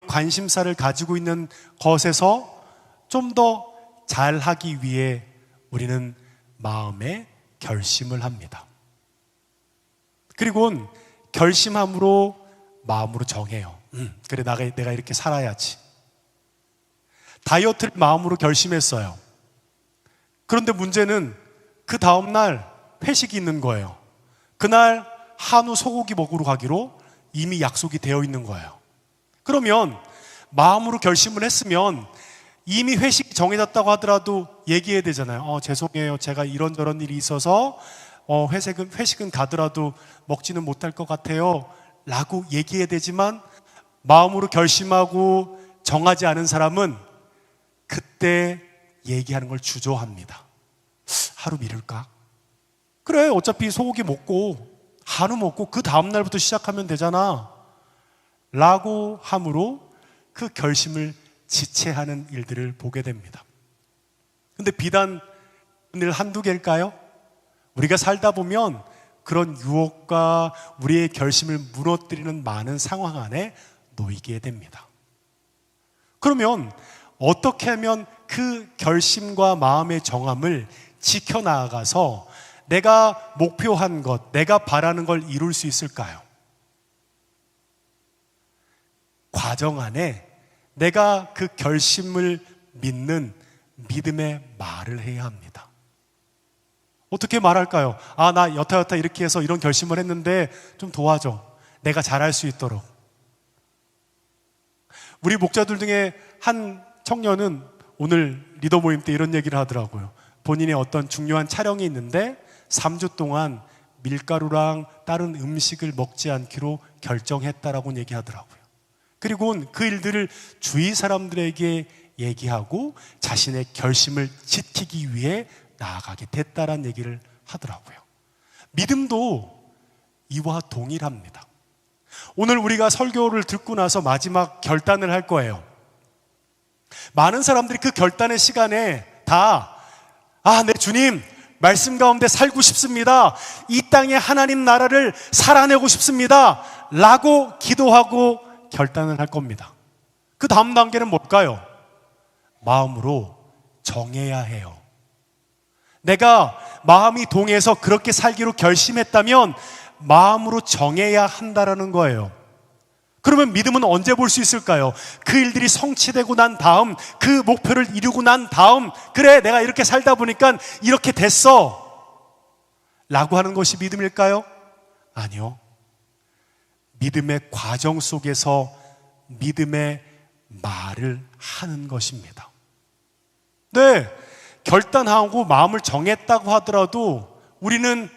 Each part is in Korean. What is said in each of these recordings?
관심사를 가지고 있는 것에서 좀 더 잘하기 위해 우리는 마음에 결심을 합니다. 그리고 결심함으로 마음으로 정해요. 그래, 내가 이렇게 살아야지. 다이어트를 마음으로 결심했어요. 그런데 문제는 그 다음날 회식이 있는 거예요. 그날 한우 소고기 먹으러 가기로 이미 약속이 되어 있는 거예요. 그러면 마음으로 결심을 했으면 이미 회식이 정해졌다고 하더라도 얘기해야 되잖아요. 죄송해요. 제가 이런저런 일이 있어서 회식은 가더라도 먹지는 못할 것 같아요 라고 얘기해야 되지만, 마음으로 결심하고 정하지 않은 사람은 그때 얘기하는 걸 주저합니다. 하루 미룰까? 그래, 어차피 소고기 먹고 한우 먹고 그 다음날부터 시작하면 되잖아 라고 함으로 그 결심을 지체하는 일들을 보게 됩니다. 근데 비단 일 한두 개일까요? 우리가 살다 보면 그런 유혹과 우리의 결심을 무너뜨리는 많은 상황 안에 놓이게 됩니다. 그러면 어떻게 하면 그 결심과 마음의 정함을 지켜나가서 내가 목표한 것, 내가 바라는 걸 이룰 수 있을까요? 과정 안에 내가 그 결심을 믿는 믿음의 말을 해야 합니다. 어떻게 말할까요? 나 여타여타 이렇게 해서 이런 결심을 했는데 좀 도와줘. 내가 잘할 수 있도록. 우리 목자들 중에 한 청년은 오늘 리더 모임 때 이런 얘기를 하더라고요. 본인의 어떤 중요한 촬영이 있는데 3주 동안 밀가루랑 다른 음식을 먹지 않기로 결정했다라고 얘기하더라고요. 그리고 그 일들을 주위 사람들에게 얘기하고 자신의 결심을 지키기 위해 나아가게 됐다라는 얘기를 하더라고요. 믿음도 이와 동일합니다. 오늘 우리가 설교를 듣고 나서 마지막 결단을 할 거예요. 많은 사람들이 그 결단의 시간에 다 네, 주님, 말씀 가운데 살고 싶습니다. 이 땅에 하나님 나라를 살아내고 싶습니다 라고 기도하고 결단을 할 겁니다. 그 다음 단계는 뭘까요? 마음으로 정해야 해요. 내가 마음이 동해서 그렇게 살기로 결심했다면 마음으로 정해야 한다라는 거예요. 그러면 믿음은 언제 볼 수 있을까요? 그 일들이 성취되고 난 다음, 그 목표를 이루고 난 다음, 그래, 내가 이렇게 살다 보니까 이렇게 됐어 라고 하는 것이 믿음일까요? 아니요. 믿음의 과정 속에서 믿음의 말을 하는 것입니다. 네, 결단하고 마음을 정했다고 하더라도 우리는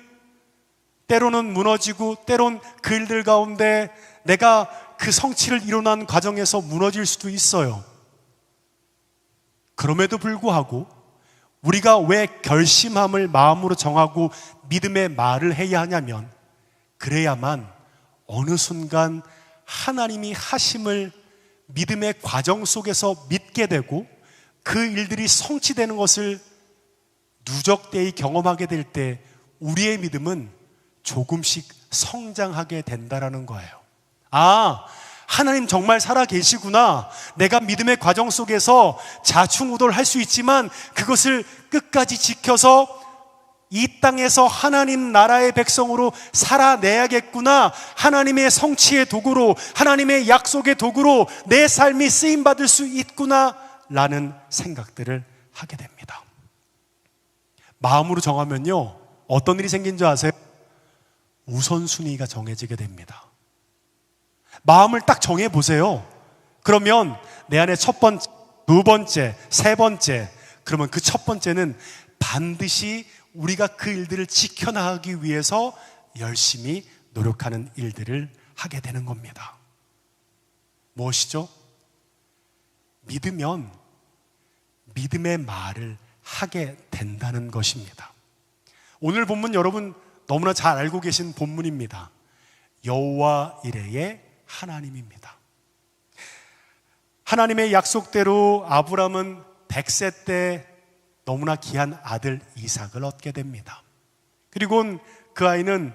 때로는 무너지고 때론 그 일들 가운데 내가 그 성취를 이뤄낸 과정에서 무너질 수도 있어요. 그럼에도 불구하고 우리가 왜 결심함을 마음으로 정하고 믿음의 말을 해야 하냐면, 그래야만 어느 순간 하나님이 하심을 믿음의 과정 속에서 믿게 되고 그 일들이 성취되는 것을 누적되이 경험하게 될 때 우리의 믿음은 조금씩 성장하게 된다라는 거예요. 하나님 정말 살아 계시구나. 내가 믿음의 과정 속에서 좌충우돌할 수 있지만 그것을 끝까지 지켜서 이 땅에서 하나님 나라의 백성으로 살아내야겠구나. 하나님의 성취의 도구로, 하나님의 약속의 도구로 내 삶이 쓰임받을 수 있구나 라는 생각들을 하게 됩니다. 마음으로 정하면요, 어떤 일이 생긴 줄 아세요? 우선순위가 정해지게 됩니다. 마음을 딱 정해보세요. 그러면 내 안에 첫 번째, 두 번째, 세 번째, 그러면 그 첫 번째는 반드시 우리가 그 일들을 지켜나가기 위해서 열심히 노력하는 일들을 하게 되는 겁니다. 무엇이죠? 믿으면 믿음의 말을 하게 된다는 것입니다. 오늘 본문 여러분 너무나 잘 알고 계신 본문입니다. 여호와 이레의 하나님입니다. 하나님의 약속대로 아브람은 100세 때 너무나 귀한 아들 이삭을 얻게 됩니다. 그리고 그 아이는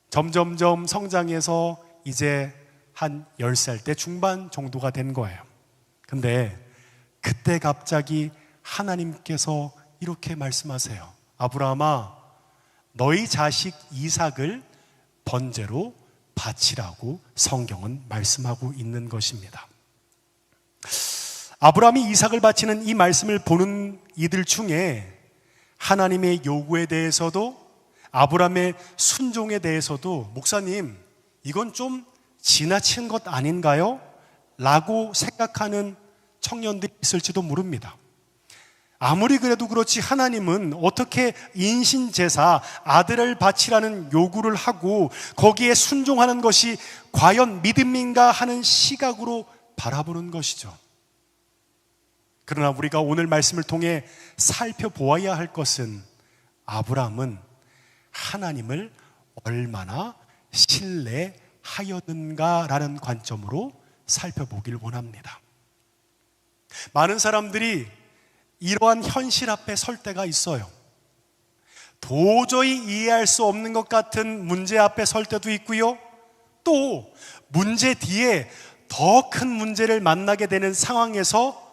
점점점 성장해서 이제 한 10살 때 중반 정도가 된 거예요. 근데 그때 갑자기 하나님께서 이렇게 말씀하세요. 아브라함아, 너희 자식 이삭을 번제로 바치라고 성경은 말씀하고 있는 것입니다. 아브라함이 이삭을 바치는 이 말씀을 보는 이들 중에 하나님의 요구에 대해서도 아브라함의 순종에 대해서도 목사님, 이건 좀 지나친 것 아닌가요? 라고 생각하는 청년들이 있을지도 모릅니다. 아무리 그래도 그렇지 하나님은 어떻게 인신제사 아들을 바치라는 요구를 하고 거기에 순종하는 것이 과연 믿음인가 하는 시각으로 바라보는 것이죠. 그러나 우리가 오늘 말씀을 통해 살펴보아야 할 것은 아브라함은 하나님을 얼마나 신뢰하였는가라는 관점으로 살펴보길 원합니다. 많은 사람들이 이러한 현실 앞에 설 때가 있어요. 도저히 이해할 수 없는 것 같은 문제 앞에 설 때도 있고요. 또 문제 뒤에 더 큰 문제를 만나게 되는 상황에서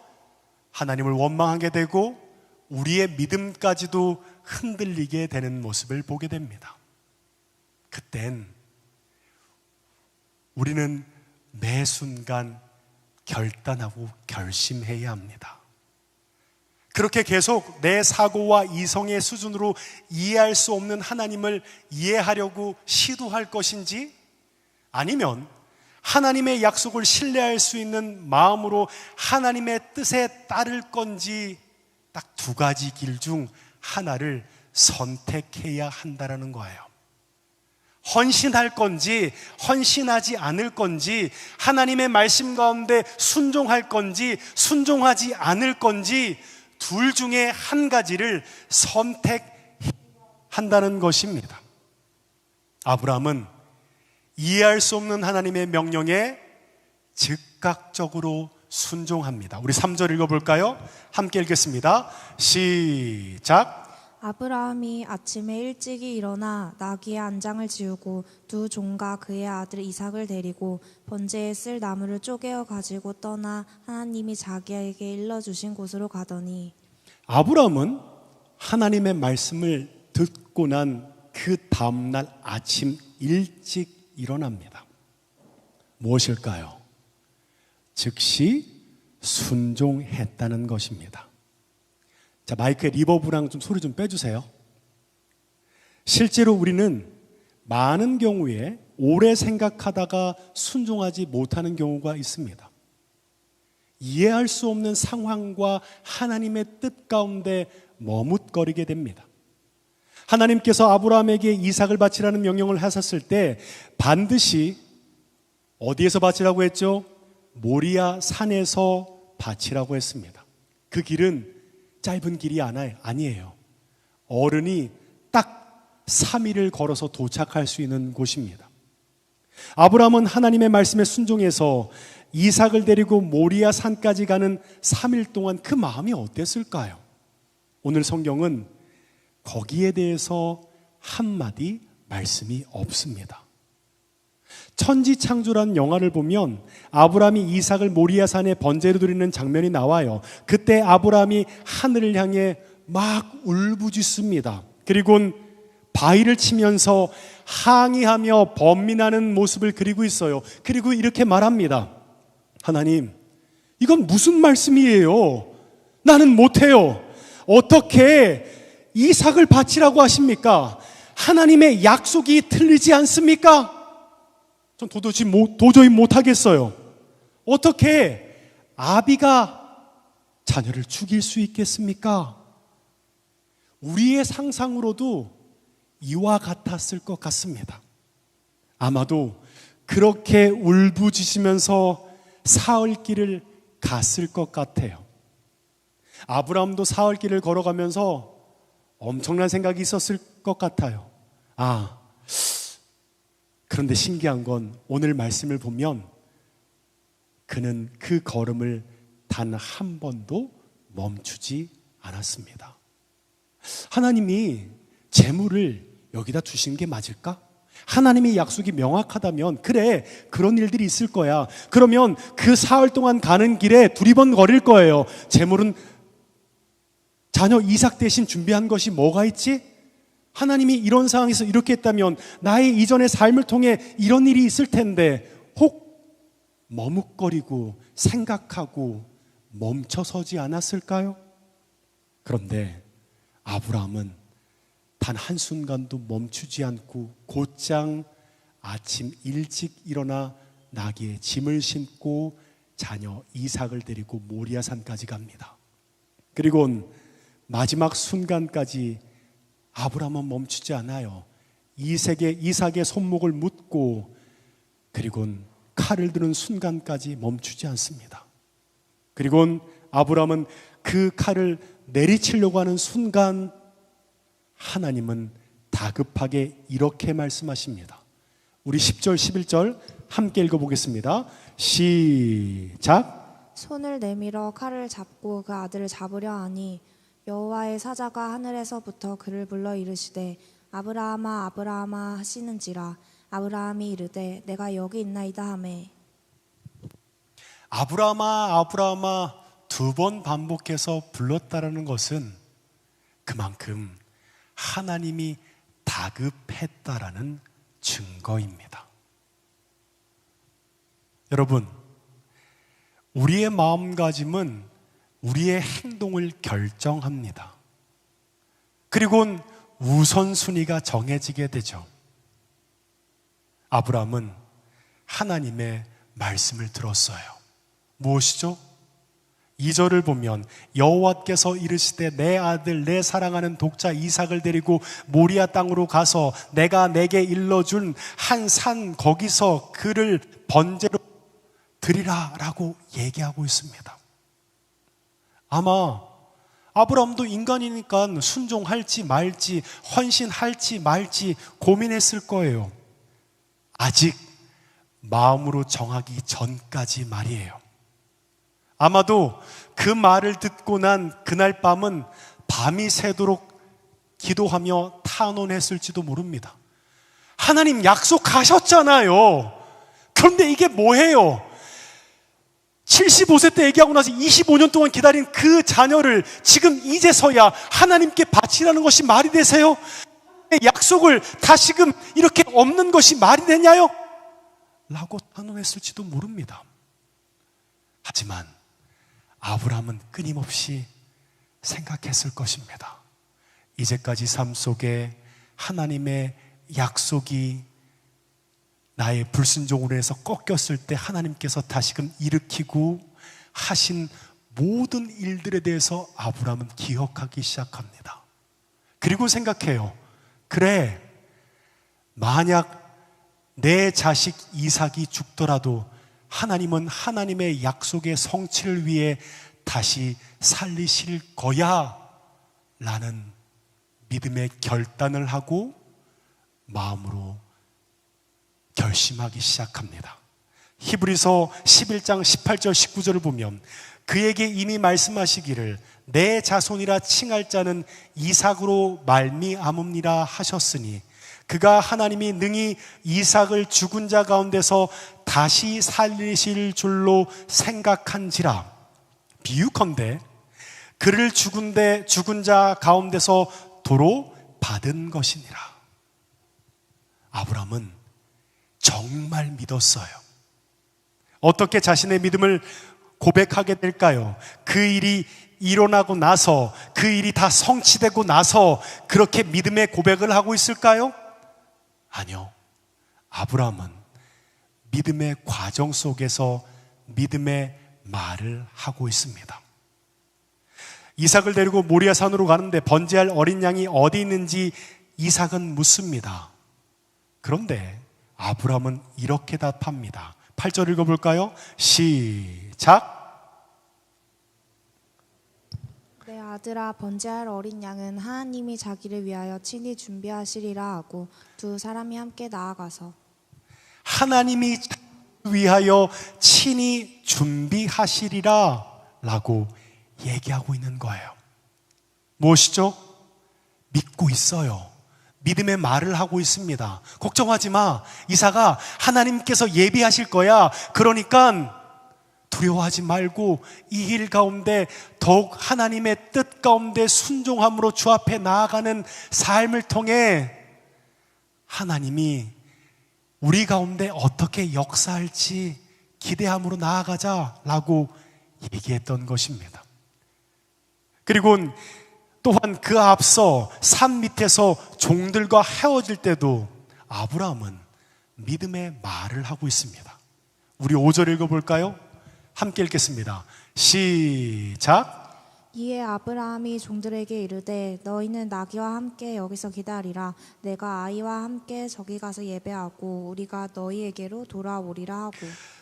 하나님을 원망하게 되고 우리의 믿음까지도 흔들리게 되는 모습을 보게 됩니다. 그땐 우리는 매 순간 결단하고 결심해야 합니다. 그렇게 계속 내 사고와 이성의 수준으로 이해할 수 없는 하나님을 이해하려고 시도할 것인지, 아니면 하나님의 약속을 신뢰할 수 있는 마음으로 하나님의 뜻에 따를 건지, 딱 두 가지 길 중 하나를 선택해야 한다는 거예요. 헌신할 건지 헌신하지 않을 건지, 하나님의 말씀 가운데 순종할 건지 순종하지 않을 건지, 둘 중에 한 가지를 선택한다는 것입니다. 아브라함은 이해할 수 없는 하나님의 명령에 즉각적으로 순종합니다. 우리 3절 읽어볼까요? 함께 읽겠습니다. 시작. 아브라함이 아침에 일찍이 일어나 나귀의 안장을 지우고 두 종과 그의 아들 이삭을 데리고 번제에 쓸 나무를 쪼개어 가지고 떠나 하나님이 자기에게 일러주신 곳으로 가더니, 아브라함은 하나님의 말씀을 듣고 난 그 다음날 아침 일찍 일어납니다. 무엇일까요? 즉시 순종했다는 것입니다. 자, 마이크에 리버브랑 좀 소리 좀 빼주세요. 실제로 우리는 많은 경우에 오래 생각하다가 순종하지 못하는 경우가 있습니다. 이해할 수 없는 상황과 하나님의 뜻 가운데 머뭇거리게 됩니다. 하나님께서 아브라함에게 이삭을 바치라는 명령을 하셨을 때 반드시 어디에서 바치라고 했죠? 모리아 산에서 바치라고 했습니다. 그 길은 짧은 길이 아니에요. 어른이 딱 3일을 걸어서 도착할 수 있는 곳입니다. 아브라함은 하나님의 말씀에 순종해서 이삭을 데리고 모리아 산까지 가는 3일 동안 그 마음이 어땠을까요? 오늘 성경은 거기에 대해서 한마디 말씀이 없습니다. 천지창조라는 영화를 보면 아브라함이 이삭을 모리아산에 번제로 드리는 장면이 나와요. 그때 아브라함이 하늘을 향해 막 울부짖습니다. 그리고 바위를 치면서 항의하며 번민하는 모습을 그리고 있어요. 그리고 이렇게 말합니다. 하나님, 이건 무슨 말씀이에요? 나는 못해요. 어떻게 이삭을 바치라고 하십니까? 하나님의 약속이 틀리지 않습니까? 전 도저히 못하겠어요. 어떻게 아비가 자녀를 죽일 수 있겠습니까? 우리의 상상으로도 이와 같았을 것 같습니다. 아마도 그렇게 울부짖으면서 사흘길을 갔을 것 같아요. 아브라함도 사흘길을 걸어가면서 엄청난 생각이 있었을 것 같아요. 그런데 신기한 건 오늘 말씀을 보면 그는 그 걸음을 단 한 번도 멈추지 않았습니다. 하나님이 재물을 여기다 주신 게 맞을까? 하나님의 약속이 명확하다면 그래, 그런 일들이 있을 거야. 그러면 그 사흘 동안 가는 길에 두리번거릴 거예요. 재물은 자녀 이삭 대신 준비한 것이 뭐가 있지? 하나님이 이런 상황에서 이렇게 했다면 나의 이전의 삶을 통해 이런 일이 있을 텐데, 혹 머뭇거리고 생각하고 멈춰서지 않았을까요? 그런데 아브라함은 단 한순간도 멈추지 않고 곧장 아침 일찍 일어나 나귀에 짐을 심고 자녀 이삭을 데리고 모리아산까지 갑니다. 그리고 마지막 순간까지 아브라함은 멈추지 않아요. 이삭의 손목을 묶고 그리고 칼을 드는 순간까지 멈추지 않습니다. 그리고 아브라함은 그 칼을 내리치려고 하는 순간 하나님은 다급하게 이렇게 말씀하십니다. 우리 10절 11절 함께 읽어보겠습니다. 시작. 손을 내밀어 칼을 잡고 그 아들을 잡으려 하니 여호와의 사자가 하늘에서부터 그를 불러 이르시되 아브라함아 아브라함아 하시는지라. 아브라함이 이르되 내가 여기 있나이다 하매. 아브라함아 아브라함아 두 번 반복해서 불렀다라는 것은 그만큼 하나님이 다급했다라는 증거입니다. 여러분, 우리의 마음가짐은 우리의 행동을 결정합니다. 그리고 우선순위가 정해지게 되죠. 아브라함은 하나님의 말씀을 들었어요. 무엇이죠? 2절을 보면 여호와께서 이르시되 내 아들 내 사랑하는 독자 이삭을 데리고 모리아 땅으로 가서 내가 내게 일러준 한 산 거기서 그를 번제로 드리라 라고 얘기하고 있습니다. 아마 아브라함도 인간이니까 순종할지 말지 헌신할지 말지 고민했을 거예요. 아직 마음으로 정하기 전까지 말이에요. 아마도 그 말을 듣고 난 그날 밤은 밤이 새도록 기도하며 탄원했을지도 모릅니다. 하나님 약속하셨잖아요. 그런데 이게 뭐예요? 75세 때 얘기하고 나서 25년 동안 기다린 그 자녀를 지금 이제서야 하나님께 바치라는 것이 말이 되세요? 약속을 다시금 이렇게 없는 것이 말이 되냐요? 라고 탄원했을지도 모릅니다. 하지만 아브라함은 끊임없이 생각했을 것입니다. 이제까지 삶 속에 하나님의 약속이 나의 불순종으로 해서 꺾였을 때 하나님께서 다시금 일으키고 하신 모든 일들에 대해서 아브라함은 기억하기 시작합니다. 그리고 생각해요. 그래, 만약 내 자식 이삭이 죽더라도 하나님은 하나님의 약속의 성취를 위해 다시 살리실 거야 라는 믿음의 결단을 하고 마음으로 결심하기 시작합니다. 히브리서 11장 18절 19절을 보면 그에게 이미 말씀하시기를 내 자손이라 칭할 자는 이삭으로 말미암음이라 하셨으니 그가 하나님이 능히 이삭을 죽은 자 가운데서 다시 살리실 줄로 생각한지라. 비유컨대 그를 죽은 자 가운데서 도로 받은 것이니라. 아브라함은 정말 믿었어요. 어떻게 자신의 믿음을 고백하게 될까요? 그 일이 일어나고 나서, 그 일이 다 성취되고 나서 그렇게 믿음의 고백을 하고 있을까요? 아니요. 아브라함은 믿음의 과정 속에서 믿음의 말을 하고 있습니다. 이삭을 데리고 모리아 산으로 가는데 번제할 어린 양이 어디 있는지 이삭은 묻습니다. 그런데 아브라함은 이렇게 답합니다. 8절 읽어볼까요? 시작. 내 아들아 번제할 어린 양은 하나님이 자기를 위하여 친히 준비하시리라 하고 두 사람이 함께 나아가서 하나님이 위하여 친히 준비하시리라 라고 얘기하고 있는 거예요. 무엇이죠? 믿고 있어요. 믿음의 말을 하고 있습니다. 걱정하지 마. 이삭아, 하나님께서 예비하실 거야. 그러니까 두려워하지 말고 이 일 가운데 더욱 하나님의 뜻 가운데 순종함으로 주 앞에 나아가는 삶을 통해 하나님이 우리 가운데 어떻게 역사할지 기대함으로 나아가자라고 얘기했던 것입니다. 그리고 또한 그 앞서 산 밑에서 종들과 헤어질 때도 아브라함은 믿음의 말을 하고 있습니다. 우리 5절 읽어볼까요? 함께 읽겠습니다. 시작. 이에 아브라함이 종들에게 이르되 너희는 나귀와 함께 여기서 기다리라. 내가 아이와 함께 저기 가서 예배하고 우리가 너희에게로 돌아오리라 하고.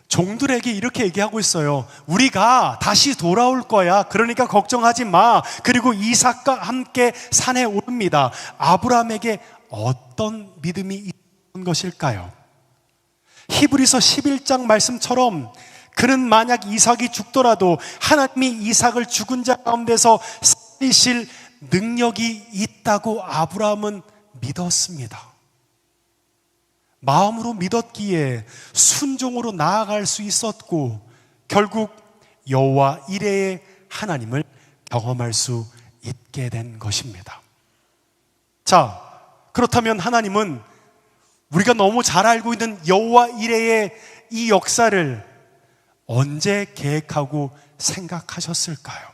종들에게 이렇게 얘기하고 있어요. 우리가 다시 돌아올 거야. 그러니까 걱정하지 마. 그리고 이삭과 함께 산에 오릅니다. 아브라함에게 어떤 믿음이 있는 것일까요? 히브리서 11장 말씀처럼 그는 만약 이삭이 죽더라도 하나님이 이삭을 죽은 자 가운데서 살리실 능력이 있다고 아브라함은 믿었습니다. 마음으로 믿었기에 순종으로 나아갈 수 있었고 결국 여호와 이레의 하나님을 경험할 수 있게 된 것입니다. 자, 그렇다면 하나님은 우리가 너무 잘 알고 있는 여호와 이레의 이 역사를 언제 계획하고 생각하셨을까요?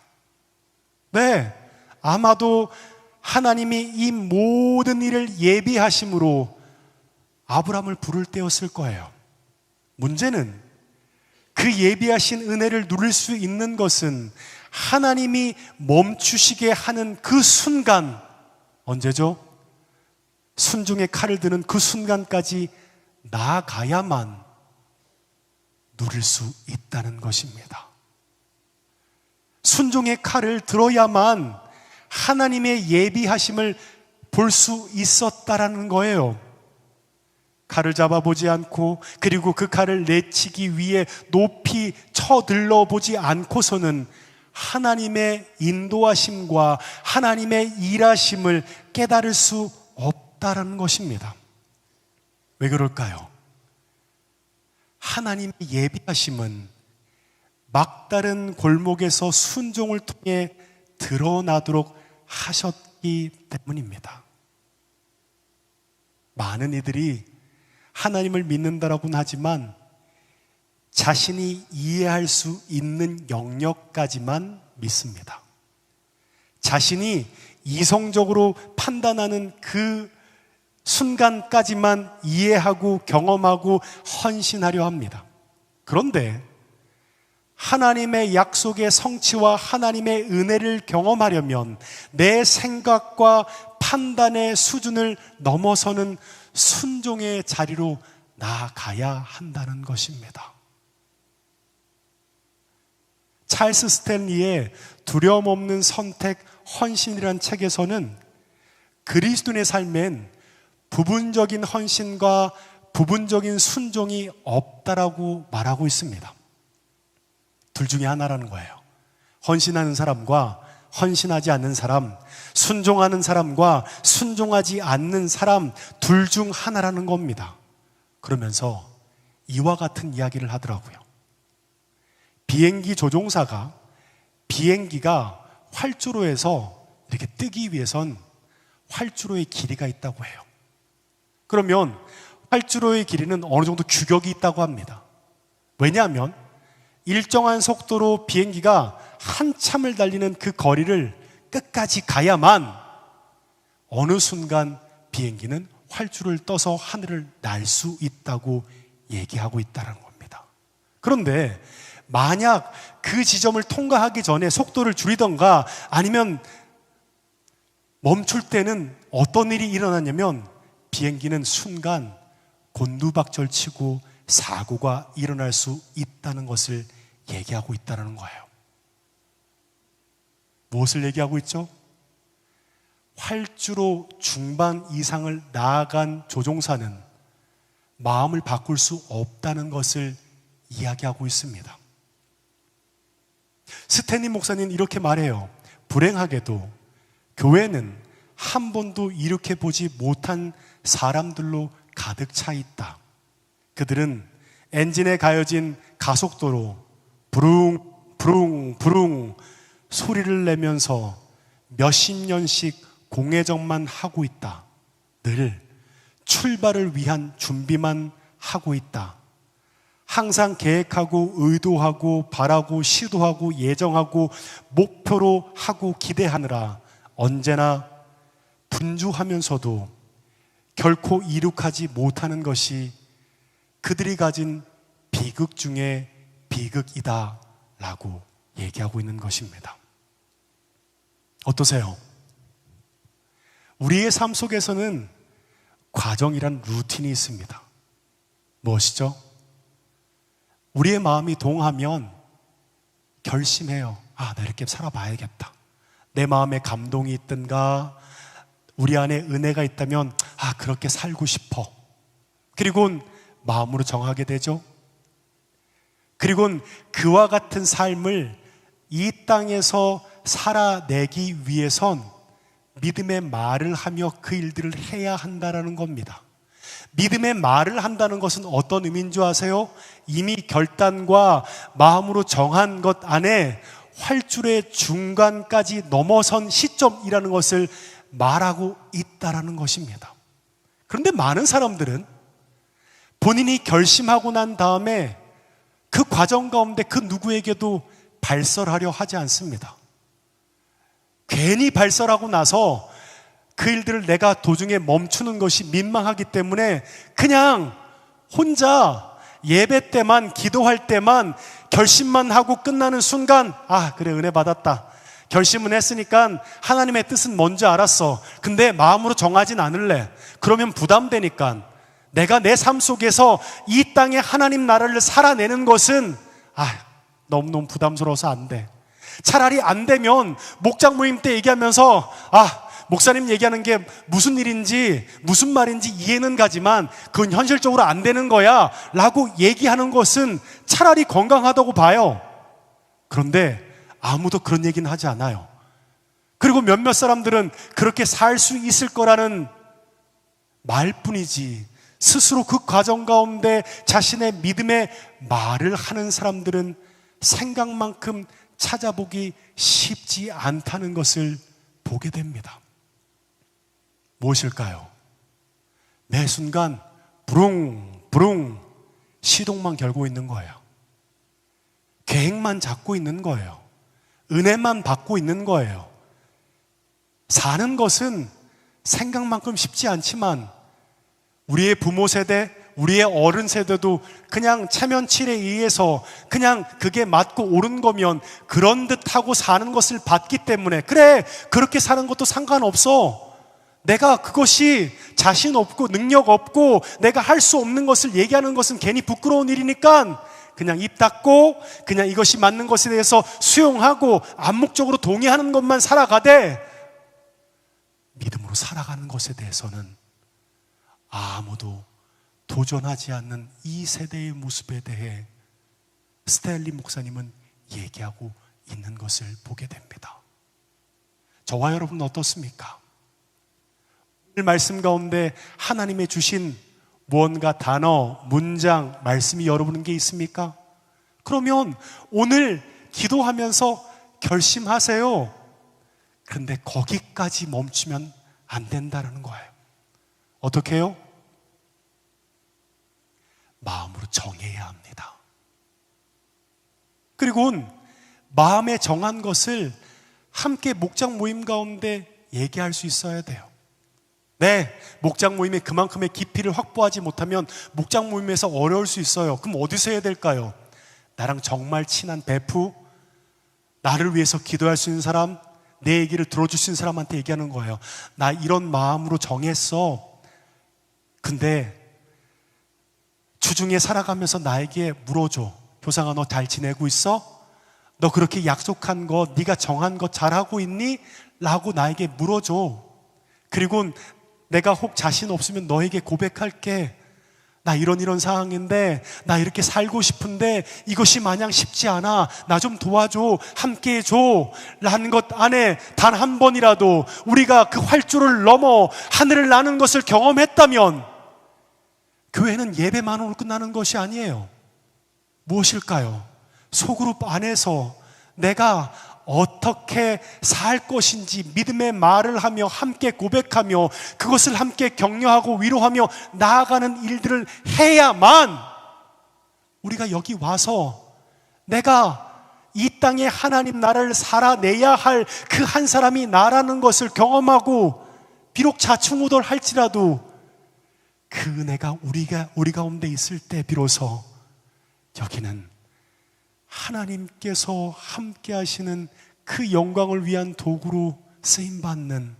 네, 아마도 하나님이 이 모든 일을 예비하심으로 아브라함을 부를 때였을 거예요. 문제는 그 예비하신 은혜를 누릴 수 있는 것은 하나님이 멈추시게 하는 그 순간, 언제죠? 순종의 칼을 드는 그 순간까지 나아가야만 누릴 수 있다는 것입니다. 순종의 칼을 들어야만 하나님의 예비하심을 볼 수 있었다라는 거예요. 칼을 잡아보지 않고 그리고 그 칼을 내치기 위해 높이 쳐들러 보지 않고서는 하나님의 인도하심과 하나님의 일하심을 깨달을 수 없다라는 것입니다. 왜 그럴까요? 하나님의 예비하심은 막다른 골목에서 순종을 통해 드러나도록 하셨기 때문입니다. 많은 이들이 하나님을 믿는다라고는 하지만 자신이 이해할 수 있는 영역까지만 믿습니다. 자신이 이성적으로 판단하는 그 순간까지만 이해하고 경험하고 헌신하려 합니다. 그런데 하나님의 약속의 성취와 하나님의 은혜를 경험하려면 내 생각과 판단의 수준을 넘어서는 순종의 자리로 나아가야 한다는 것입니다. 찰스 스탠리의 두려움 없는 선택, 헌신이라는 책에서는 그리스도인의 삶엔 부분적인 헌신과 부분적인 순종이 없다라고 말하고 있습니다. 둘 중에 하나라는 거예요. 헌신하는 사람과 헌신하지 않는 사람, 순종하는 사람과 순종하지 않는 사람 둘 중 하나라는 겁니다. 그러면서 이와 같은 이야기를 하더라고요. 비행기 조종사가 비행기가 활주로에서 이렇게 뜨기 위해선 활주로의 길이가 있다고 해요. 그러면 활주로의 길이는 어느 정도 규격이 있다고 합니다. 왜냐하면 일정한 속도로 비행기가 한참을 달리는 그 거리를 끝까지 가야만 어느 순간 비행기는 활주로를 떠서 하늘을 날 수 있다고 얘기하고 있다는 겁니다. 그런데 만약 그 지점을 통과하기 전에 속도를 줄이던가 아니면 멈출 때는 어떤 일이 일어나냐면 비행기는 순간 곤두박질치고 사고가 일어날 수 있다는 것을 얘기하고 있다는 거예요. 무엇을 얘기하고 있죠? 활주로 중반 이상을 나아간 조종사는 마음을 바꿀 수 없다는 것을 이야기하고 있습니다. 스탠리 목사님 이렇게 말해요. 불행하게도 교회는 한 번도 일으켜 보지 못한 사람들로 가득 차 있다. 그들은 엔진에 가여진 가속도로 부릉 부릉 부릉 소리를 내면서 몇십 년씩 공회전만 하고 있다. 늘 출발을 위한 준비만 하고 있다. 항상 계획하고 의도하고 바라고 시도하고 예정하고 목표로 하고 기대하느라 언제나 분주하면서도 결코 이룩하지 못하는 것이 그들이 가진 비극 중에 비극이다 라고 얘기하고 있는 것입니다. 어떠세요? 우리의 삶 속에서는 과정이란 루틴이 있습니다. 무엇이죠? 우리의 마음이 동하면 결심해요. 나 이렇게 살아봐야겠다. 내 마음에 감동이 있든가 우리 안에 은혜가 있다면 그렇게 살고 싶어. 그리고 마음으로 정하게 되죠. 그리고 그와 같은 삶을 이 땅에서 살아내기 위해선 믿음의 말을 하며 그 일들을 해야 한다는 겁니다. 믿음의 말을 한다는 것은 어떤 의미인 줄 아세요? 이미 결단과 마음으로 정한 것 안에 활줄의 중간까지 넘어선 시점이라는 것을 말하고 있다는 것입니다. 그런데 많은 사람들은 본인이 결심하고 난 다음에 그 과정 가운데 그 누구에게도 발설하려 하지 않습니다. 괜히 발설하고 나서 그 일들을 내가 도중에 멈추는 것이 민망하기 때문에 그냥 혼자 예배 때만, 기도할 때만 결심만 하고 끝나는 순간 그래, 은혜 받았다. 결심은 했으니까 하나님의 뜻은 뭔지 알았어. 근데 마음으로 정하진 않을래. 그러면 부담되니까 내가 내 삶 속에서 이 땅에 하나님 나라를 살아내는 것은 너무너무 부담스러워서 안 돼. 차라리 안 되면 목장 모임 때 얘기하면서 목사님 얘기하는 게 무슨 일인지 무슨 말인지 이해는 가지만 그건 현실적으로 안 되는 거야 라고 얘기하는 것은 차라리 건강하다고 봐요. 그런데 아무도 그런 얘기는 하지 않아요. 그리고 몇몇 사람들은 그렇게 살 수 있을 거라는 말뿐이지 스스로 그 과정 가운데 자신의 믿음의 말을 하는 사람들은 생각만큼 찾아보기 쉽지 않다는 것을 보게 됩니다. 무엇일까요? 매 순간 부릉부릉 시동만 걸고 있는 거예요. 계획만 잡고 있는 거예요. 은혜만 받고 있는 거예요. 사는 것은 생각만큼 쉽지 않지만 우리의 부모 세대, 우리의 어른 세대도 그냥 체면치레에 의해서 그냥 그게 맞고 옳은 거면 그런 듯 하고 사는 것을 봤기 때문에 그래, 그렇게 사는 것도 상관없어. 내가 그것이 자신 없고 능력 없고 내가 할 수 없는 것을 얘기하는 것은 괜히 부끄러운 일이니까 그냥 입 닫고 그냥 이것이 맞는 것에 대해서 수용하고 암묵적으로 동의하는 것만 살아가되 믿음으로 살아가는 것에 대해서는 아무도 도전하지 않는 이 세대의 모습에 대해 스탠리 목사님은 얘기하고 있는 것을 보게 됩니다. 저와 여러분은 어떻습니까? 오늘 말씀 가운데 하나님의 주신 무언가 단어, 문장, 말씀이 여러분에게 있습니까? 그러면 오늘 기도하면서 결심하세요. 그런데 거기까지 멈추면 안 된다는 거예요. 어떻게 해요? 마음으로 정해야 합니다. 그리고 마음에 정한 것을 함께 목장 모임 가운데 얘기할 수 있어야 돼요. 네, 목장 모임에 그만큼의 깊이를 확보하지 못하면 목장 모임에서 어려울 수 있어요. 그럼 어디서 해야 될까요? 나랑 정말 친한 베프, 나를 위해서 기도할 수 있는 사람, 내 얘기를 들어줄 수 있는 사람한테 얘기하는 거예요. 나 이런 마음으로 정했어. 근데 주중에 살아가면서 나에게 물어줘. 교상아, 너 잘 지내고 있어? 너 그렇게 약속한 거, 네가 정한 거 잘하고 있니? 라고 나에게 물어줘. 그리고 내가 혹 자신 없으면 너에게 고백할게. 나 이런 상황인데 나 이렇게 살고 싶은데 이것이 마냥 쉽지 않아. 나 좀 도와줘. 함께 해줘. 라는 것 안에 단 한 번이라도 우리가 그 활주를 넘어 하늘을 나는 것을 경험했다면 교회는 예배만으로 끝나는 것이 아니에요. 무엇일까요? 소그룹 안에서 내가 어떻게 살 것인지 믿음의 말을 하며 함께 고백하며 그것을 함께 격려하고 위로하며 나아가는 일들을 해야만 우리가 여기 와서 내가 이 땅에 하나님 나라를 살아내야 할 그 한 사람이 나라는 것을 경험하고 비록 자충우돌할지라도 그 은혜가 우리 가운데 있을 때 비로소 여기는 하나님께서 함께 하시는 그 영광을 위한 도구로 쓰임받는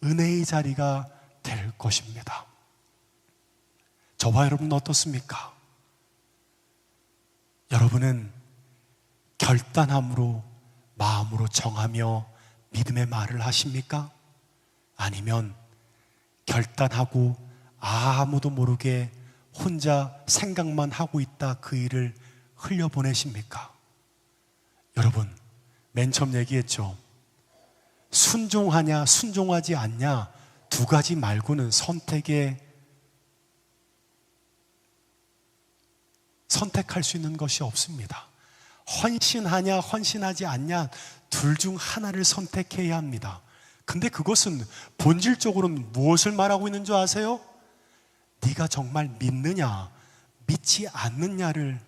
은혜의 자리가 될 것입니다. 저와 여러분은 어떻습니까? 여러분은 결단함으로 마음으로 정하며 믿음의 말을 하십니까? 아니면 결단하고 아무도 모르게 혼자 생각만 하고 있다 그 일을 흘려보내십니까? 여러분, 맨 처음 얘기했죠. 순종하냐 순종하지 않냐 두 가지 말고는 선택할 수 있는 것이 없습니다. 헌신하냐 헌신하지 않냐 둘 중 하나를 선택해야 합니다. 근데 그것은 본질적으로는 무엇을 말하고 있는 줄 아세요? 네가 정말 믿느냐 믿지 않느냐를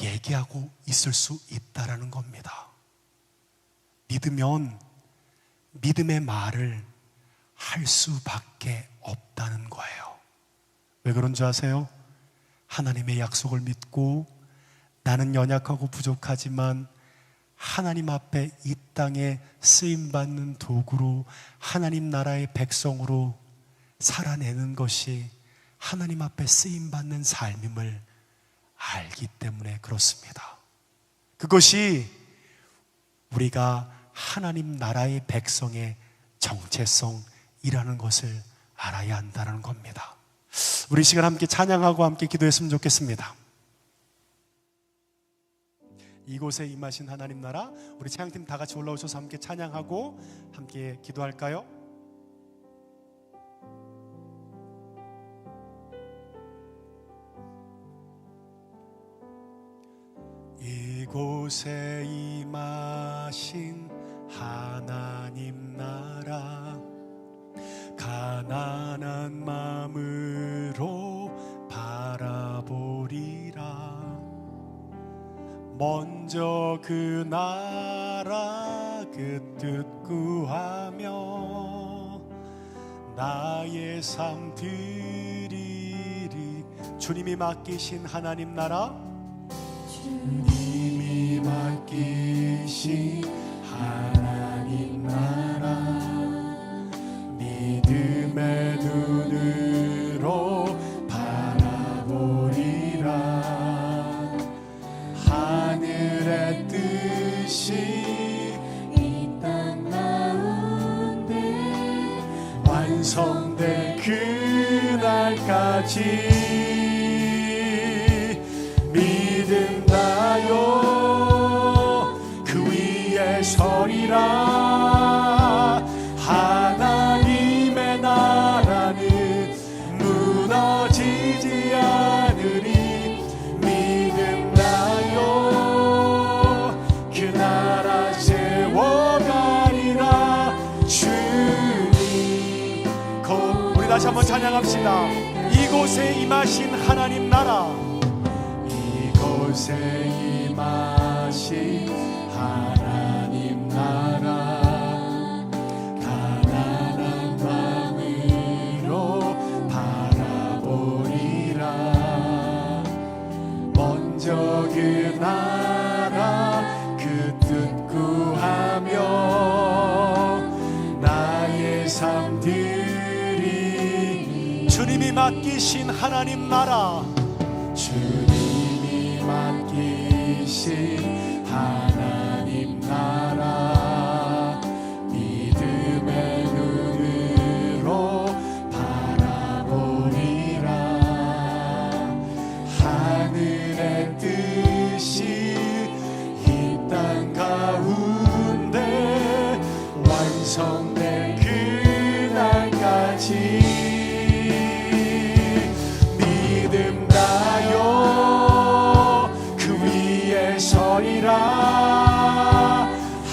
얘기하고 있을 수 있다라는 겁니다. 믿으면 믿음의 말을 할 수밖에 없다는 거예요. 왜 그런 줄 아세요? 하나님의 약속을 믿고 나는 연약하고 부족하지만 하나님 앞에 이 땅에 쓰임받는 도구로 하나님 나라의 백성으로 살아내는 것이 하나님 앞에 쓰임받는 삶임을 알기 때문에 그렇습니다. 그것이 우리가 하나님 나라의 백성의 정체성이라는 것을 알아야 한다는 겁니다. 우리 시간 함께 찬양하고 함께 기도했으면 좋겠습니다. 이곳에 임하신 하나님 나라, 우리 찬양팀 다 같이 올라오셔서 함께 찬양하고 함께 기도할까요? 이곳에 임하신 하나님 나라, 가난한 마음으로 바라보리라. 먼저 그 나라 그 뜻 구하며 나의 삶 드리리. 주님이 맡기신 하나님 나라, 주님이 맡기신 하나님 나라, 믿음의 눈으로 바라보리라. 하늘의 뜻이 이 땅 가운데 완성될 그날까지 믿음나요. 그 위에 서리라. 하나님의 나라는 무너지지 않으리. 다시 한번 찬양합시다. 이곳에 임하신 하나님 나라, 이곳에 임하신 하나님 나라, 가난한 마음으로 바라보리라. 먼저 그 나라 그 뜻 구하며 나의 삶 주님이 맡기신 하나님 나라, 주님이 맡기신 하나님 나라, 믿음의 눈으로 바라보리라.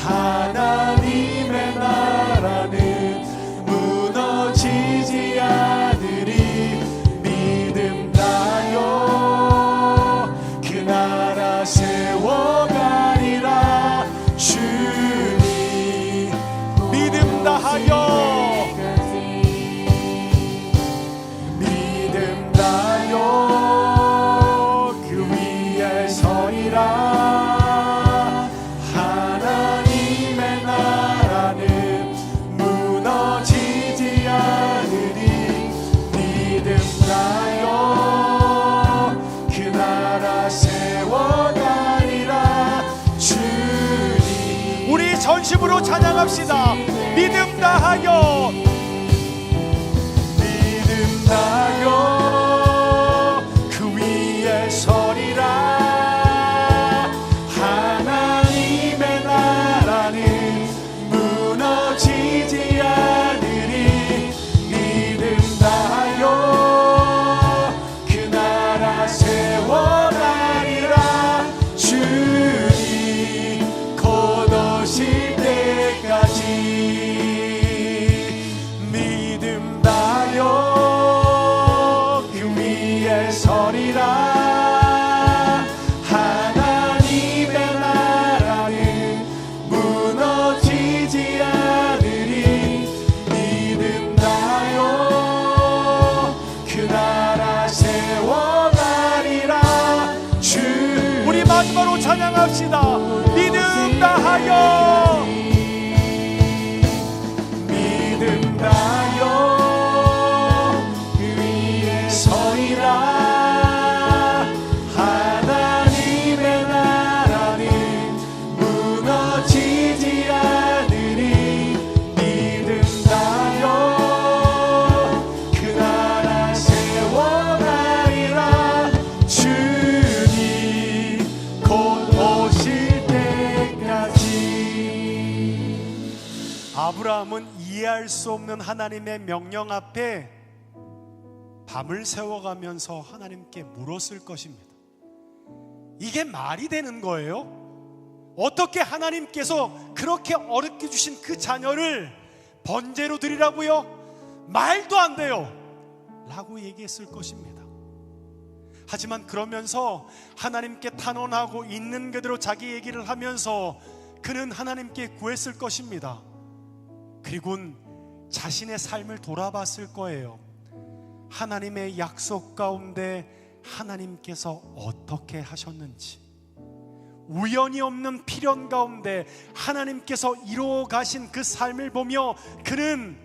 하나님의 나라는 무너지지 않으리. 믿음 다여 그 나라 세워가리라. 주님 믿음 다하여 하나님의 나라는 무너지지 않으리. 믿음 다여 그 나라 세워가리라. 주님 우리 전심으로 찬양합시다. 믿음 다하여 믿음 다여 그 위에 서리라. 무너지지 않으리. 믿음 다하여 그 나라 세워가리라. 주님 곧 오실 때까지 믿음 다하여 그 위에 서리라. 마지막으로 찬양합시다. 믿음 다하여 믿음 다하여 그 위에 서리라. 하나님의 나라는 무너지지 않으리. 믿음 다하여 그 나라 세워가리라. 아브라함은 이해할 수 없는 하나님의 명령 앞에 밤을 새워가면서 하나님께 물었을 것입니다. 이게 말이 되는 거예요? 어떻게 하나님께서 그렇게 어렵게 주신 그 자녀를 번제로 드리라고요? 말도 안 돼요! 라고 얘기했을 것입니다. 하지만 그러면서 하나님께 탄원하고 있는 그대로 자기 얘기를 하면서 그는 하나님께 구했을 것입니다. 그리고는 자신의 삶을 돌아봤을 거예요. 하나님의 약속 가운데 하나님께서 어떻게 하셨는지, 우연이 없는 필연 가운데 하나님께서 이루어 가신 그 삶을 보며 그는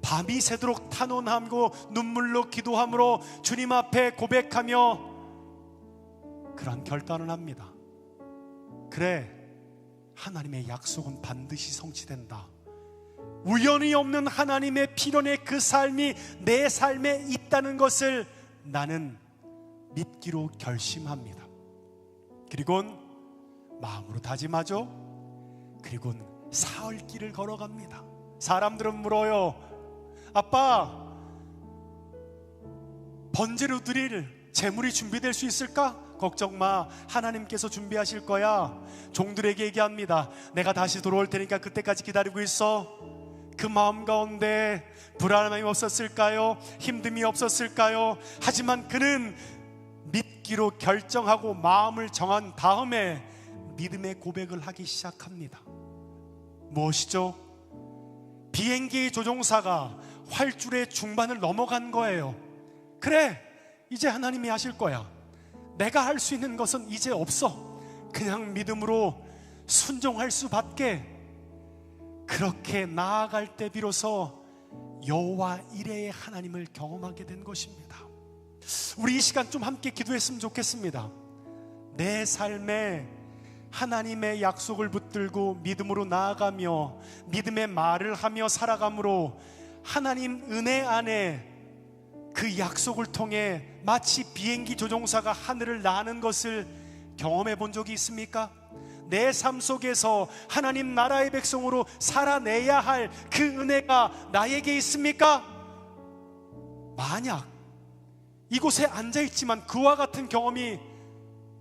밤이 새도록 탄원하고 눈물로 기도함으로 주님 앞에 고백하며 그런 결단을 합니다. 그래, 하나님의 약속은 반드시 성취된다. 우연이 없는 하나님의 필연의 그 삶이 내 삶에 있다는 것을 나는 믿기로 결심합니다. 그리고는 마음으로 다짐하죠. 그리고는 사흘 길을 걸어갑니다. 사람들은 물어요. 아빠, 번제로 드릴 제물이 준비될 수 있을까? 걱정 마, 하나님께서 준비하실 거야. 종들에게 얘기합니다. 내가 다시 돌아올 테니까 그때까지 기다리고 있어. 그 마음 가운데 불안함이 없었을까요? 힘듦이 없었을까요? 하지만 그는 믿기로 결정하고 마음을 정한 다음에 믿음의 고백을 하기 시작합니다. 무엇이죠? 비행기 조종사가 활줄의 중반을 넘어간 거예요. 그래, 이제 하나님이 하실 거야. 내가 할 수 있는 것은 이제 없어. 그냥 믿음으로 순종할 수밖에. 그렇게 나아갈 때 비로소 여호와 이레의 하나님을 경험하게 된 것입니다. 우리 이 시간 좀 함께 기도했으면 좋겠습니다. 내 삶에 하나님의 약속을 붙들고 믿음으로 나아가며 믿음의 말을 하며 살아감으로 하나님 은혜 안에 그 약속을 통해 마치 비행기 조종사가 하늘을 나는 것을 경험해 본 적이 있습니까? 내 삶 속에서 하나님 나라의 백성으로 살아내야 할 그 은혜가 나에게 있습니까? 만약 이곳에 앉아있지만 그와 같은 경험이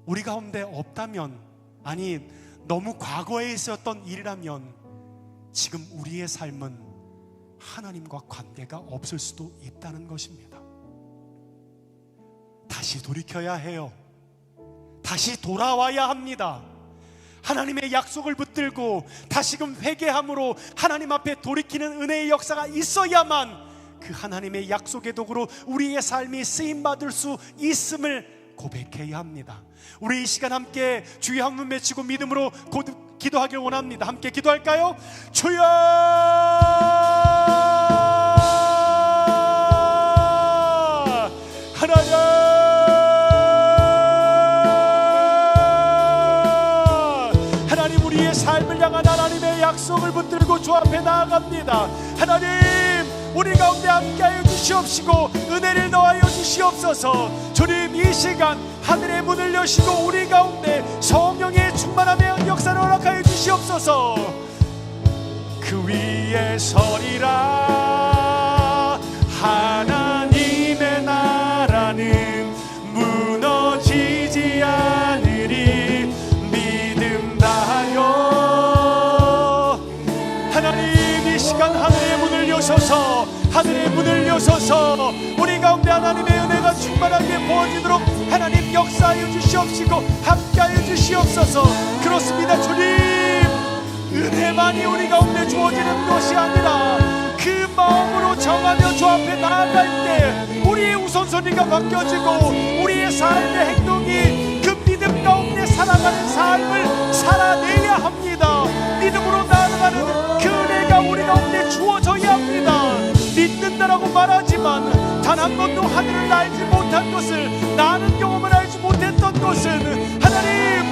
우리 가운데 없다면, 아니 너무 과거에 있었던 일이라면 지금 우리의 삶은 하나님과 관계가 없을 수도 있다는 것입니다. 다시 돌이켜야 해요. 다시 돌아와야 합니다. 하나님의 약속을 붙들고 다시금 회개함으로 하나님 앞에 돌이키는 은혜의 역사가 있어야만 그 하나님의 약속의 도구로 우리의 삶이 쓰임받을 수 있음을 고백해야 합니다. 우리 이 시간 함께 주의 한번 외치고 믿음으로 기도하길 원합니다. 함께 기도할까요? 주여 하나님, 우리의 삶을 향한 하나님의 약속을 붙들고 주 앞에 나아갑니다. 하나님, 우리 가운데 함께하여 주시옵시고 은혜를 더하여 주시옵소서. 주님, 이 시간 하늘의 문을 여시고 우리 가운데 성령의 충만함의 역사를 허락하여 주시옵소서. 그 위에 서리라. 하나님의 나라는 무너지지 않으리. 믿음 다하여. 하나님, 이 시간 하늘의 문을 여셔서, 하늘의 문을 여셔서 우리 가운데 하나님의 은혜가 충만하게 부어지도록 하나님 역사하여 주시옵시고 함께하여 주시옵소서. 그렇습니다. 주님, 은혜만이 우리 가운데 주어지는 것이 아니라 그 마음으로 정하며 주 앞에 나아갈 때 우리의 우선순위가 바뀌어지고 우리의 삶의 행동이 그 믿음 가운데 살아가는 삶을 살아내야 합니다. 믿음으로 나아가는 그 은혜가 우리 가운데 주어져야 합니다. 믿는다라고 말하지만 단 한 번도 하늘을 알지 못한 것을, 나는 경험을 알지 못했던 것은 하나님,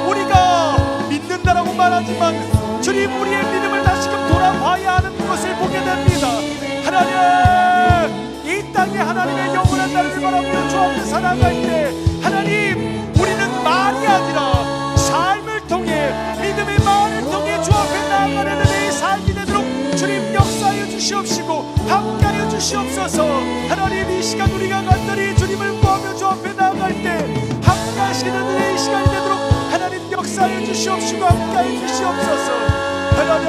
우리가 믿는다라고 말하지만 주님, 우리의 믿음을 다시금 돌아봐야 하는 것을 보게 됩니다. 하나님, 이 땅에 하나님의 영원한 나라를 바라보며 주 앞에 살아갈 때 하나님, 우리는 말이 아니라 삶을 통해, 믿음의 말을 통해 주 앞에 나아가는 은혜의 삶이 되도록 주님 역사하여 주시옵시고 함께하여 주시옵소서. 하나님, 이 시간 우리가 간절히 주님을 구하며 주 앞에 나아갈 때 함께하시는 은혜의 시간이 되도록 하나님 역사하여 주시옵시고 함께하여 주시옵소서. 하나님,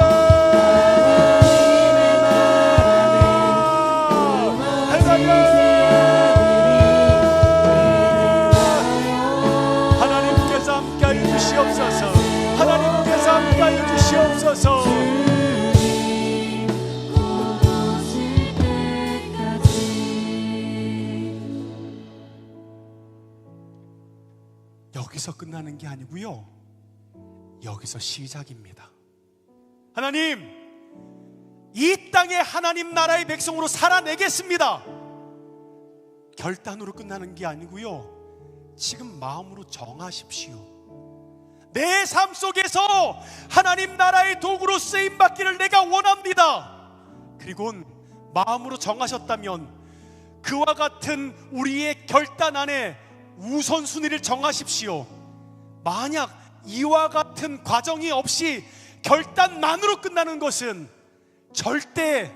하나님께서 함께하여 주시옵소서. 하나님께서 함께하여 주시옵소서. 여기서 끝나는 게 아니고요, 여기서 시작입니다. 하나님, 이 땅에 하나님 나라의 백성으로 살아내겠습니다. 결단으로 끝나는 게 아니고요, 지금 마음으로 정하십시오. 내 삶 속에서 하나님 나라의 도구로 쓰임받기를 내가 원합니다. 그리고 마음으로 정하셨다면 그와 같은 우리의 결단 안에 우선순위를 정하십시오. 만약 이와 같은 과정이 없이 결단만으로 끝나는 것은 절대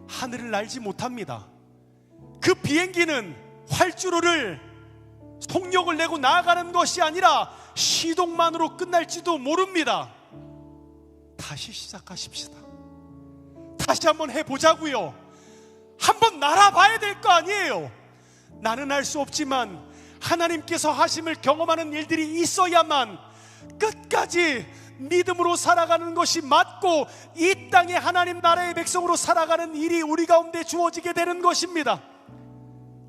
하늘을 날지 못합니다. 그 비행기는 활주로를 속력을 내고 나아가는 것이 아니라 시동만으로 끝날지도 모릅니다. 다시 시작하십시다. 다시 한번 해보자고요. 한번 날아봐야 될 거 아니에요. 나는 알 수 없지만 하나님께서 하심을 경험하는 일들이 있어야만 끝까지 믿음으로 살아가는 것이 맞고 이 땅에 하나님 나라의 백성으로 살아가는 일이 우리 가운데 주어지게 되는 것입니다.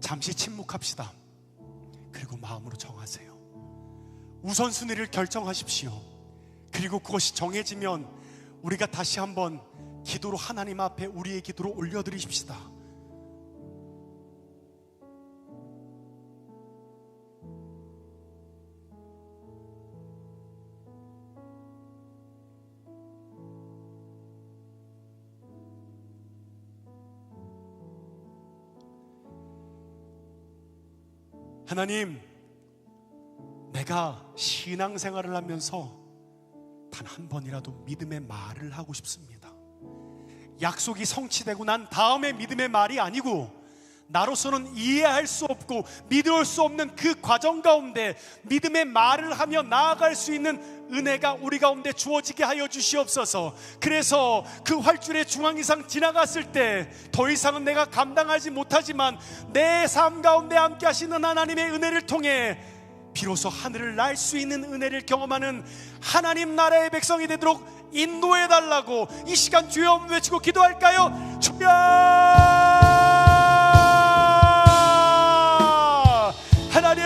잠시 침묵합시다. 그리고 마음으로 정하세요. 우선순위를 결정하십시오. 그리고 그것이 정해지면 우리가 다시 한번 기도로 하나님 앞에 우리의 기도로 올려드리십시다. 하나님, 내가 신앙생활을 하면서 단 한 번이라도 믿음의 말을 하고 싶습니다. 약속이 성취되고 난 다음에 믿음의 말이 아니고 나로서는 이해할 수 없고 믿을 수 없는 그 과정 가운데 믿음의 말을 하며 나아갈 수 있는 은혜가 우리 가운데 주어지게 하여 주시옵소서. 그래서 그 활주로의 중앙 이상 지나갔을 때 더 이상은 내가 감당하지 못하지만 내 삶 가운데 함께 하시는 하나님의 은혜를 통해 비로소 하늘을 날 수 있는 은혜를 경험하는 하나님 나라의 백성이 되도록 인도해 달라고 이 시간 주여 외치고 기도할까요? 주여, 하나님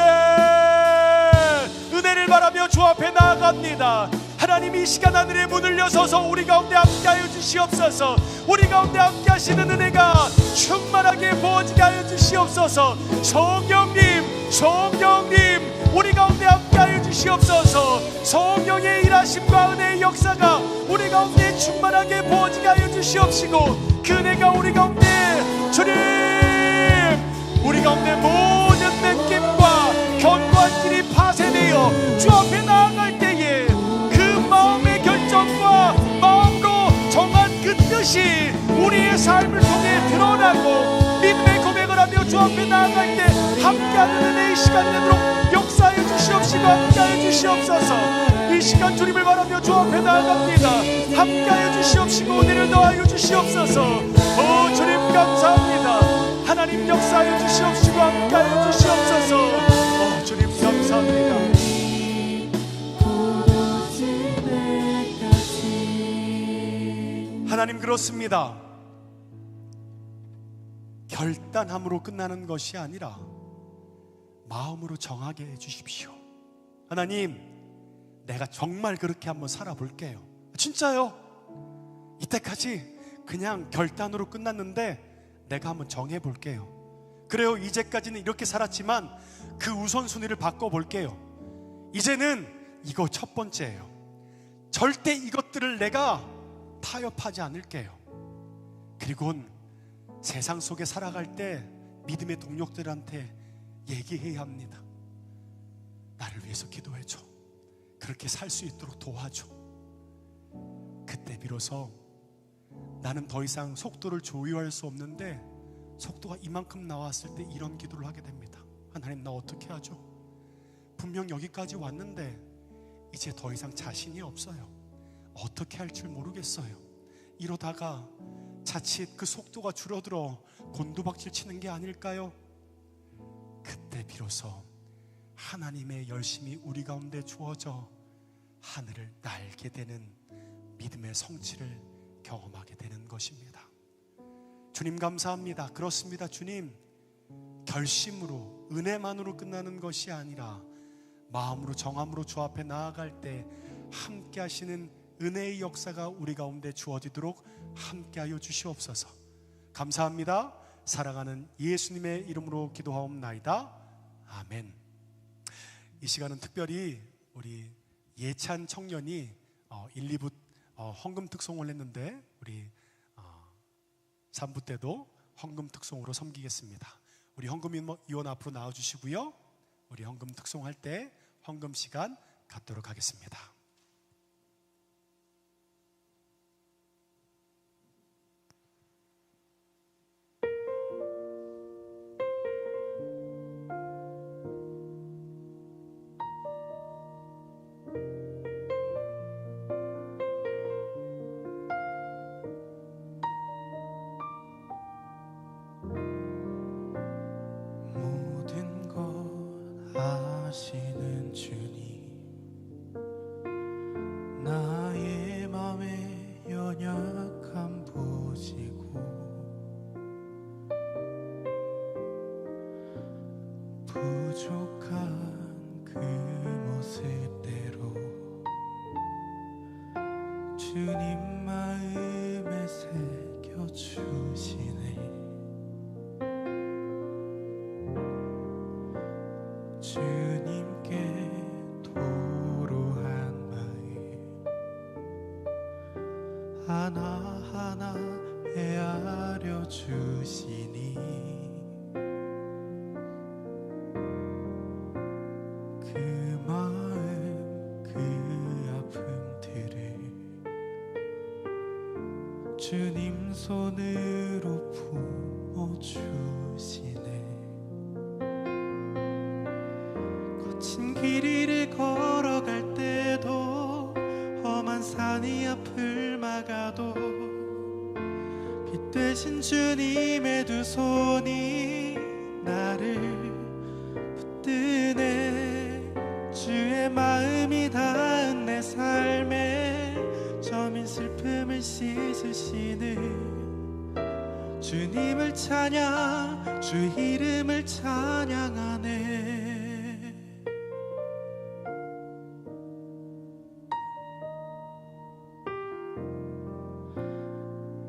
은혜를 바라며 주 앞에 나아갑니다. 하나님, 이 시간 하늘의 문을 여서서 우리 가운데 함께하여 주시옵소서. 우리 가운데 함께하시는 은혜가 충만하게 부어지게 하여 주시옵소서. 성령님, 성령님, 우리 가운데 함께하여 주시옵소서. 성령의 일하심과 은혜의 역사가 우리 가운데 충만하게 부어지게 하여 주시옵시고, 그 은혜가 우리 가운데, 주님, 우리 가운데 모든 느낌과 견고한 길이 파쇄되어 주 앞에 나아갈 때에 그 마음의 결정과 마음으로 정한 그 뜻이 우리의 삶을 통해 드러나고 믿음의 고백을 하며 주 앞에 나아갈 때 함께하는 은혜의 시간이 되도록 역사하여 주시옵시고 함께하여 주시옵소서. 이 시간 주님을 바라며 주 앞에 나아갑니다. 함께하여 주시옵시고 은혜를 더하여 주시옵소서. 오 주님 감사합니다. 하나님 역사하여 주시옵시고 함께하여 주시옵소서. 주님 감사합니다. 하나님, 그렇습니다. 결단함으로 끝나는 것이 아니라 마음으로 정하게 해주십시오. 하나님, 내가 정말 그렇게 한번 살아볼게요. 진짜요? 이때까지 그냥 결단으로 끝났는데 내가 한번 정해볼게요. 그래요, 이제까지는 이렇게 살았지만 그 우선순위를 바꿔볼게요. 이제는 이거 첫 번째예요. 절대 이것들을 내가 타협하지 않을게요. 그리고는 세상 속에 살아갈 때 믿음의 동력들한테 얘기해야 합니다. 나를 위해서 기도해줘. 그렇게 살 수 있도록 도와줘. 그때 비로소 나는 더 이상 속도를 조율할 수 없는데 속도가 이만큼 나왔을 때 이런 기도를 하게 됩니다. 하나님, 나 어떻게 하죠? 분명 여기까지 왔는데 이제 더 이상 자신이 없어요. 어떻게 할 줄 모르겠어요. 이러다가 자칫 그 속도가 줄어들어 곤두박질 치는 게 아닐까요? 그때 비로소 하나님의 열심이 우리 가운데 주어져 하늘을 날게 되는 믿음의 성취를 경험하게 되는 것입니다. 주님 감사합니다. 그렇습니다. 주님, 결심으로 은혜만으로 끝나는 것이 아니라 마음으로 정함으로 주 앞에 나아갈 때 함께 하시는 은혜의 역사가 우리 가운데 주어지도록 함께하여 주시옵소서. 감사합니다. 사랑하는 예수님의 이름으로 기도하옵나이다. 아멘. 이 시간은 특별히 우리 예찬 청년이 1, 2부 헌금 특송을 했는데 우리 3부 때도 헌금 특송으로 섬기겠습니다. 우리 헌금 위원 앞으로 나와주시고요. 우리 헌금 특송할 때 헌금 시간 갖도록 하겠습니다. 아시는 주님, 나의 맘의 연약함 보시고 부족한 그 모습대로 주님 마음에 새겨주시네. 주님께 도로한 마음 하나하나 헤아려 주시니 그 마음 그 아픔들을 주님 손으로 부어주시네. 거친 길 위를 걸어갈 때도 험한 산이 앞을 막아도 빛 되신 주님의 두 손이 나를 붙드네. 주의 마음이 닿은 내 삶에 저민 슬픔을 씻으시는 주님을 찬양, 주 이름을 찬양하네.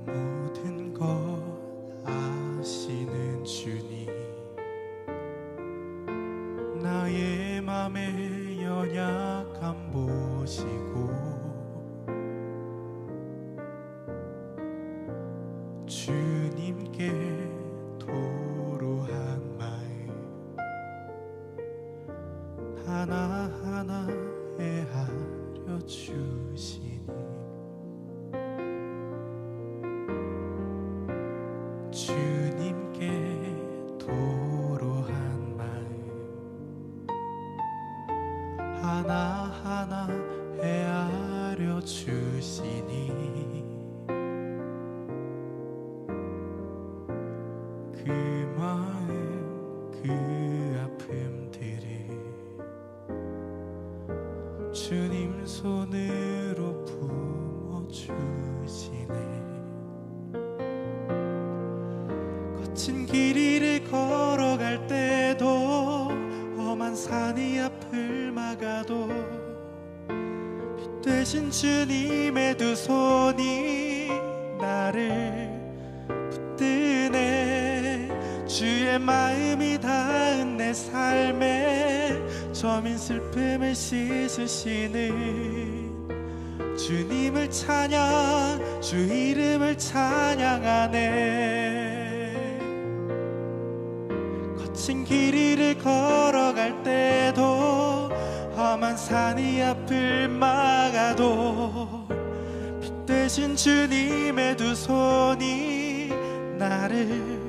모든 것 아시는 주님, 나의 맘의 연약함 보시고 주님께 토로한 마음 하나하나 헤아려 주시니 주님께 토로한 마음 하나하나 헤아려 주시니 그 마음 그 아픔들을 주님 손으로 품어주시네. 거친 길 위를 걸어갈 때도 험한 산이 앞을 막아도 빛 되신 주님의 두 손이 나를 붙드네. 주의 마음이 닿은 내 삶에 저민 슬픔을 씻으시는 주님을 찬양, 주 이름을 찬양하네. 거친 길 위를 걸어갈 때도 험한 산이 앞을 막아도 빛 되신 주님의 두 손이 나를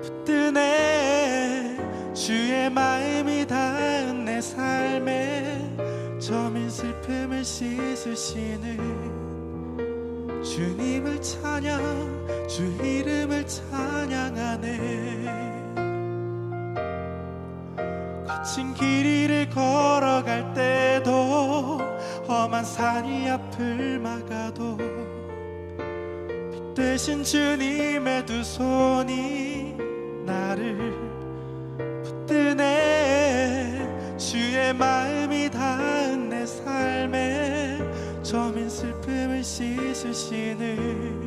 붙드네. 주의 마음이 닿은 내 삶에 저민 슬픔을 씻으시는 주님을 찬양, 주 이름을 찬양하네. 거친 길 위를 걸어갈 때도 험한 산이 앞을 막아도 빛 되신 주님의 두 손이 나를 붙드네. 주의 마음이 닿은 내 삶에 저민 슬픔을 씻으시는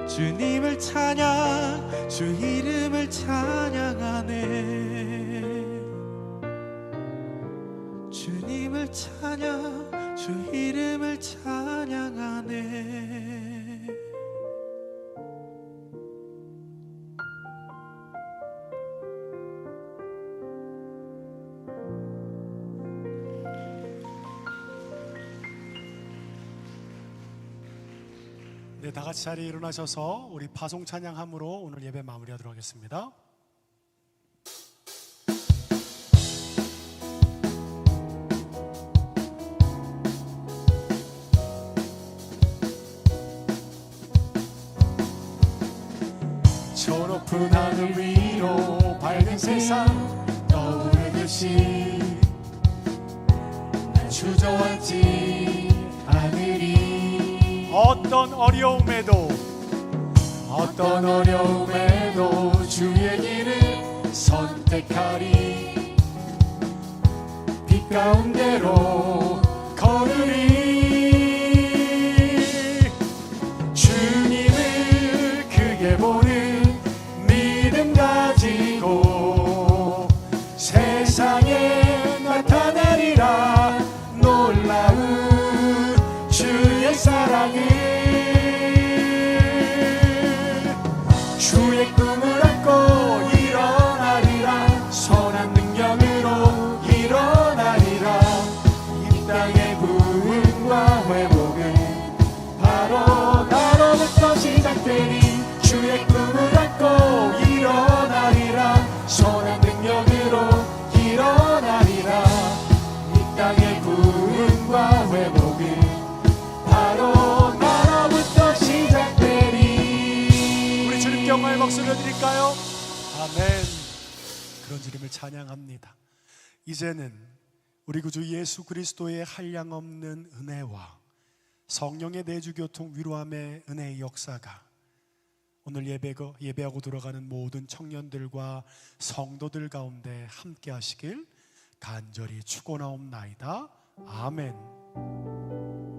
주님을 찬양, 주 이름을 찬양하네. 주님을 찬양, 주 이름을 찬양하네. 네, 다 같이 자리에 일어나셔서 우리 파송 찬양함으로 오늘 예배 마무리하도록 하겠습니다. 저 높은 하늘 위로 밝은 세상 떠오르듯이 난 주저앉지 않으리. 어떤 어려움에도 주의 길을 선택하리. 빛 가운데로 걸으리. 주님을 크게 보는 믿음 가지고 세상에 나타내리라. 놀라운 주의 사랑을 주의 꿈을 안고 일어나리라. 선한 능력으로 일어나리라. 이 땅의 부흥 영광의 박수를 드릴까요? 아멘. 그런 이름을 찬양합니다. 이제는 우리 구주 예수 그리스도의 한량없는 은혜와 성령의 내주교통 위로함의 은혜의 역사가 오늘 예배하고 들어가는 모든 청년들과 성도들 가운데 함께 하시길 간절히 축원하옵나이다. 아멘.